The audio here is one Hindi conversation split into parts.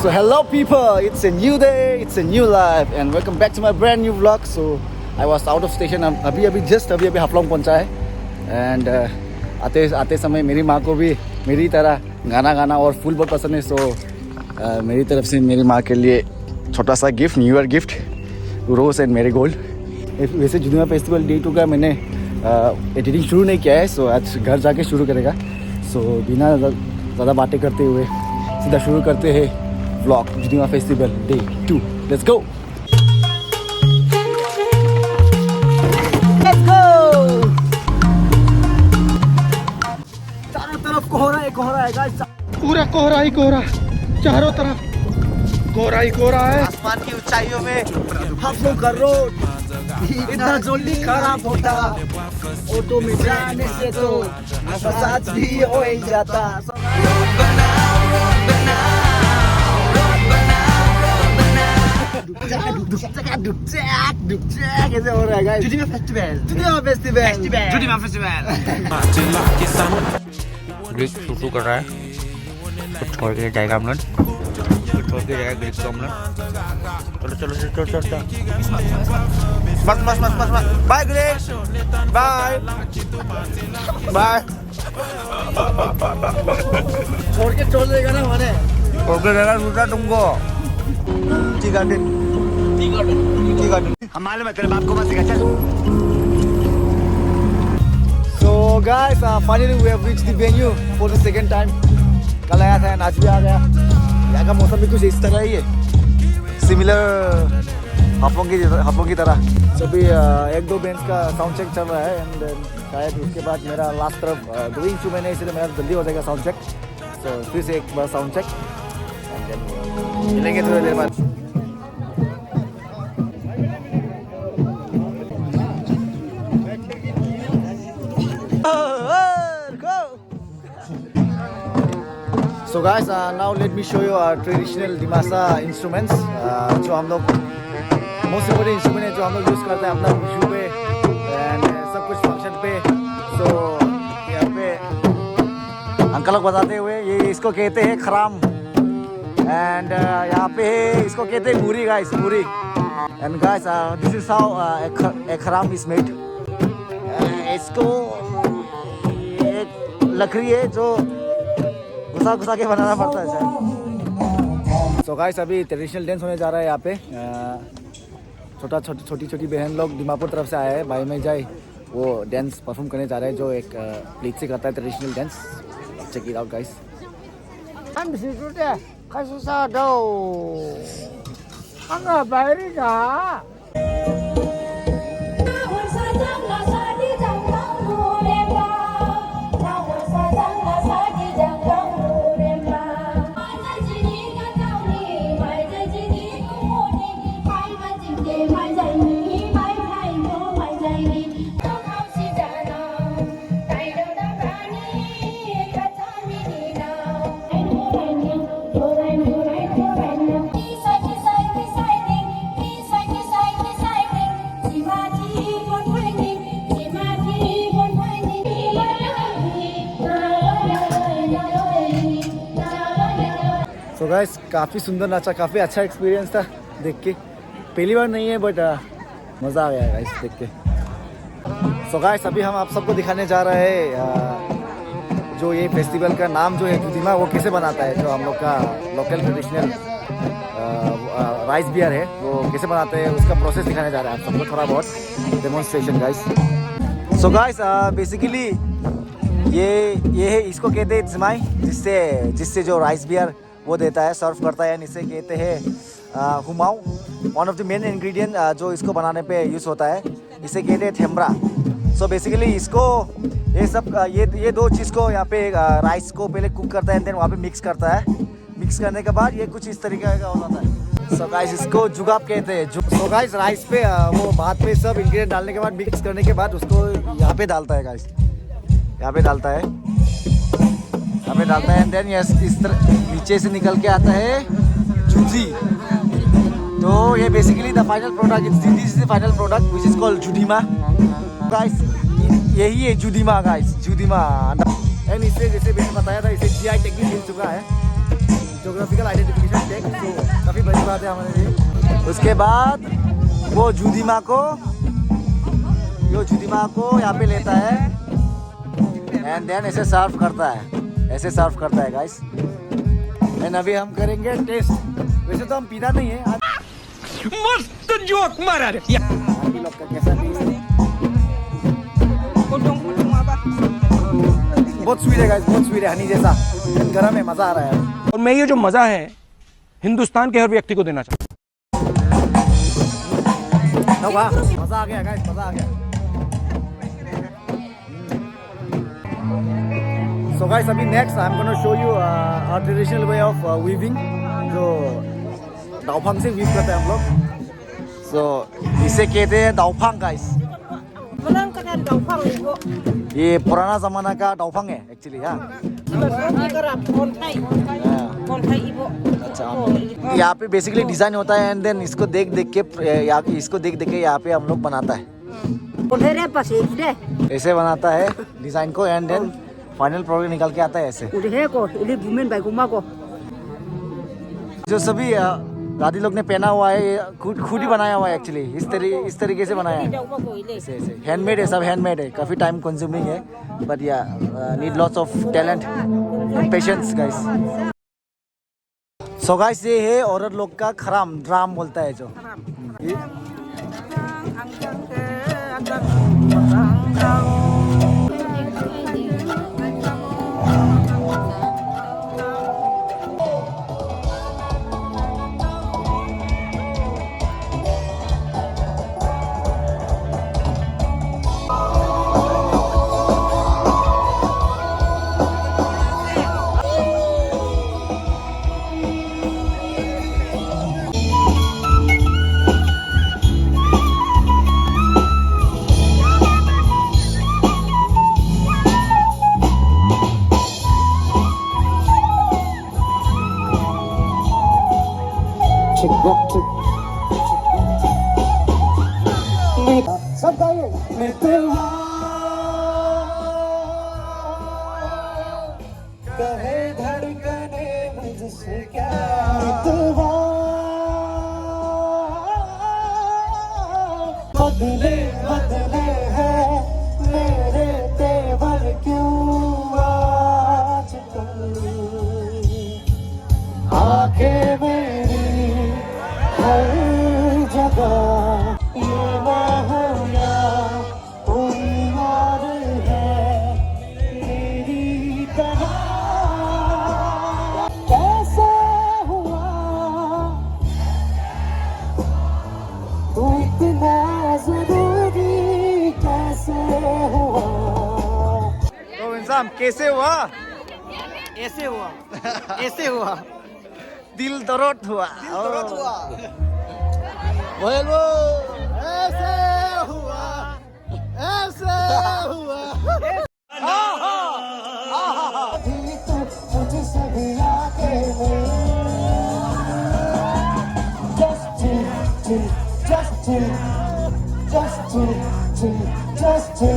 So hello people, it's a new day, it's a new life and welcome back to my brand new vlog. So I was out of station अभी हाफलोंग पहुंचा है and आते समय मेरी माँ को भी मेरी तरह गाना गाना और फूल बहुत पसंद है. सो मेरी तरफ से मेरी माँ के लिए छोटा सा gift, new year gift, rose and marigold. वैसे जुनिया फेस्टिवल डे 2 का मैंने एडिटिंग शुरू नहीं किया है, सो आज घर जाके शुरू करेगा. सो बिना ज़्यादा बातें करते हुए सीधा शुरू करते हैं व्लॉग जुनिया फेस्टिवल डे 2. Let's go. चारों तरफ कोहरा है गाइस, पूरा कोहरा ही कोहरा, चारों तरफ कोहरा ही कोहरा है. आसमान की ऊंचाइयों में हम लोग का रोड इतना जल्दी खराब होता, ऑटो में जाने से तो बरसात भी हो ही जाता. कैसे हो रहा है गाइस? जुनिया फेस्टिवल शुरू कर रहा है. कुछ छोड़ के जाएगा हम लोग, छोड़ के जाएगा ग्रिप को हम लोग. चलो बस बाय ग्रेस, बाय छोड़ के छोड़ देगा ना मैंने, छोड़ के जाएगा दूसरा तुमको. ठीक है हमारे में तेरे बाप को मत सिखा. चल. So guys, finally we have reached the venue for the second time. कल आया था, आज भी आ गया. यहाँ का मौसम भी कुछ इस तरह ही है, सिमिलर हाफलोंग की तरह. सभी 1-2 बैंड्स का साउंड चेक चल रहा है एंड शायद उसके बाद मेरा लास्ट तरफ गोइंग टू मैंने, इसलिए मेरा जल्दी हो जाएगा साउंड चेक. सो फिर से एक बार साउंड चेक एंड देन मिलेंगे थोड़ी देर बाद. So guys, now let me show you our traditional Dimasa instruments. जो हम लोग most important instrument है जो हम लोग यूज़ करते हैं अपना विशु पे and सब कुछ फंक्शन पे. So यहाँ पे अंकल लोग बताते हुए ये इसको कहते हैं खराम and यहाँ पे इसको कहते हैं मुरी guys, Muri. And guys, this is how a खराम is made. इसको एक लकड़ी है जो घुसा के बनाना पड़ता है शायद. सो गाइस, अभी ट्रेडिशनल डांस होने जा रहा है यहाँ पे. छोटी बहन लोग दिमापुर तरफ से आए हैं, भाई में जाए वो डांस परफॉर्म करने जा रहे हैं जो एक प्लीट से करता है traditional dance. Check it out guys. तो गाइस काफ़ी सुंदर नाचा, काफ़ी अच्छा एक्सपीरियंस था देख के. पहली बार नहीं है बट मज़ा आ गया गाइस देख के. सो गाइस, अभी हम आप सबको दिखाने जा रहे हैं जो ये फेस्टिवल का नाम जो है जुदिमा, वो कैसे बनाता है. जो हम लोग का लोकल ट्रेडिशनल राइस बियर है वो कैसे बनाते हैं उसका प्रोसेस दिखाने जा रहे हैं आप सबको, थोड़ा बहुत demonstration guys. So guys basically ये है, इसको कहते हैं जमाई, जिससे जो राइस बियर वो देता है, सर्व करता है. एंड इसे कहते हैं हुमाऊ. One of the main ingredient जो इसको बनाने पे यूज़ होता है, इसे कहते हैं थेम्ब्रा. सो बेसिकली इसको ये सब ये दो चीज़ को यहाँ पे राइस को पहले कुक करता है एंड देन वहाँ पे मिक्स करता है. मिक्स करने के बाद ये कुछ इस तरीके का होता है. सो गाइस इसको जुगाब कहते हैं. सो गाइस राइस पे वो भात पे सब इंग्रेडिएंट डालने के बाद, मिक्स करने के बाद उसको यहाँ पे डालता है गाइस, यहाँ पे डालता है एंड देन इस तरह नीचे से निकल के आता है जुदी. तो ये basically the final product, this is the final product which is called Judima guys. यही है जुदीमा गाइस, जुदीमा. एंड इससे जैसे मैंने बताया था, इसे जीआई टैग भी मिल चुका है. ज्योग्राफिकल आइडेंटिफिकेशन टैग, तो काफ़ी बड़ी बात है हमारे लिए। उसके बाद वो जुदीमा को यहाँ पे लेता है एंड देन ऐसे सर्व करता है, गाइस। एंड अभी हम करेंगे टेस्ट। वैसे तो हम पीता नहीं है। मस्त जोक मारा रे आंटी लोग का कैसा टेस्ट है? बहुत स्वीट है गाइस, बहुत स्वीट है, हनी जैसा। गरम है, मजा आ रहा है। और मैं ये जो मजा है हिंदुस्तान के हर व्यक्ति को देना चाहता तो वाह, मजा आ गया गाइस, मजा आ गया। So guys, अभी next I'm gonna show you our traditional way of weaving, जो दावफांग से वीव करते हैं हम लोग। So इसे कहते हैं दावफांग गाइस। ये पुराना जमाना का दावफांग है एक्चुअली। हाँ, अच्छा। यहाँ पे बेसिकली डिजाइन होता है एंड देन इसको देख देख के यहाँ पे हम लोग बनाता है। ऐसे बनाता है डिजाइन को एंड देन फाइनल प्रोडक्ट निकल के आता है ऐसे। जो सभी दादी लोग ने पहना हुआ है खुद ही बनाया हुआ है एक्चुअली। इस तरीके से बनाया है, ऐसे हैंडमेड है, सब हैंडमेड है। काफ़ी टाइम कंज्यूमिंग है, बट या need lots of talent and patience guys. So guys, ये है औरत लोग का खराम, ड्राम बोलता है जो। सब कहे धड़कने मुझसे क्या बदले है मेरे तेवर क्यों आजकल। आंखें मेरी हर जगह ये ना हो या कोई और है मेरी तरह। कैसे हुआ तू इतना जरूरी, कैसे हुआ? तो इंसान कैसे हुआ? ऐसे हुआ दिल दर्द हुआ। बोलो ऐसे हुआ, ऐसे हुआ। मुझसे भी आके just to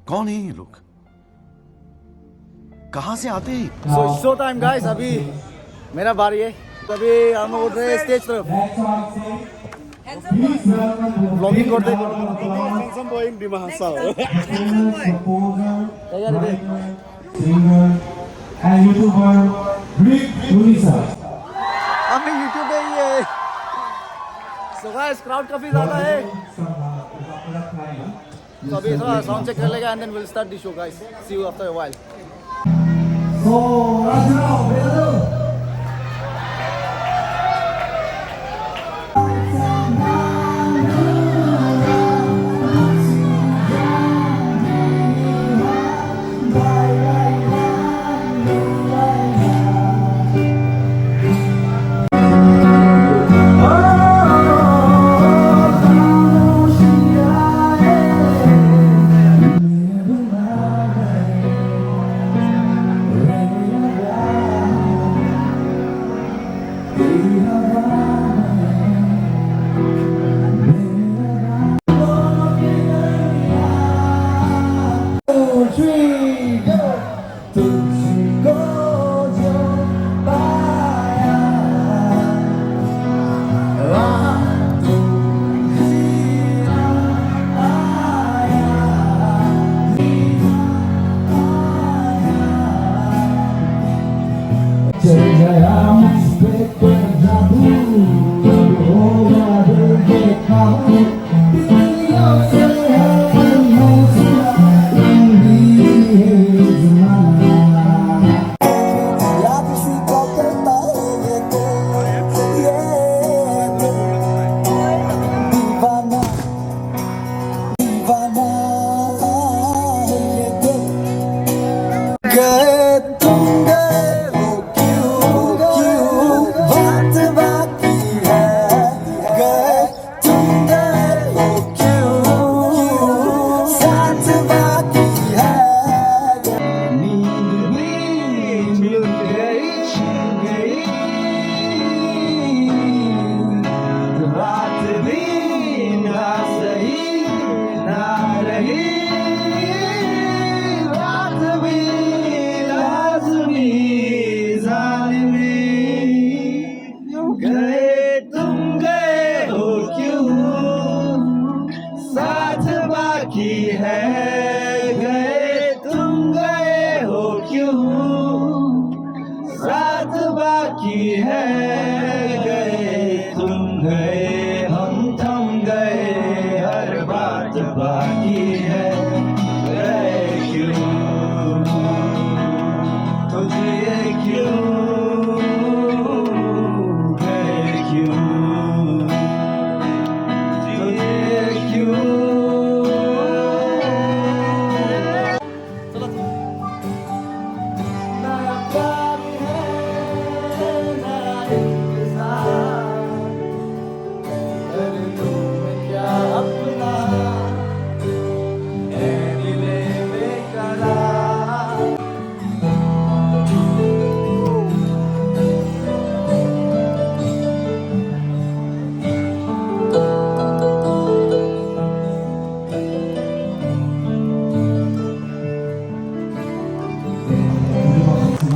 कौन है ये लोग, कहां से आते हैं? शो टाइम गाइस, अभी मेरा बारी है। अभी हम उठ रहे हैं स्टेज तरफ। ব্লগিং করতে আমি ইউটিউবে ही है सो गाइस क्राउड काफी ज्यादा है तो अभी थोड़ा साउंड चेक कर लेगा and then will start the show guys see you after a while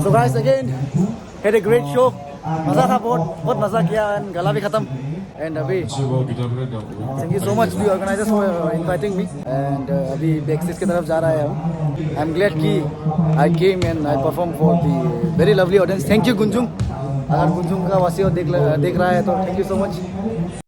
So guys, again, had a great show. मज़ा था बहुत मज़ा किया and गला भी ख़त्म. And अभी thank you so much the organizers for inviting me. And अभी backstage की तरफ जा रहा है हम. I'm glad कि I came and I performed for the very lovely audience. Thank you गुंजुम. अगर गुंजुम का वासी देख रहा है तो thank you so much.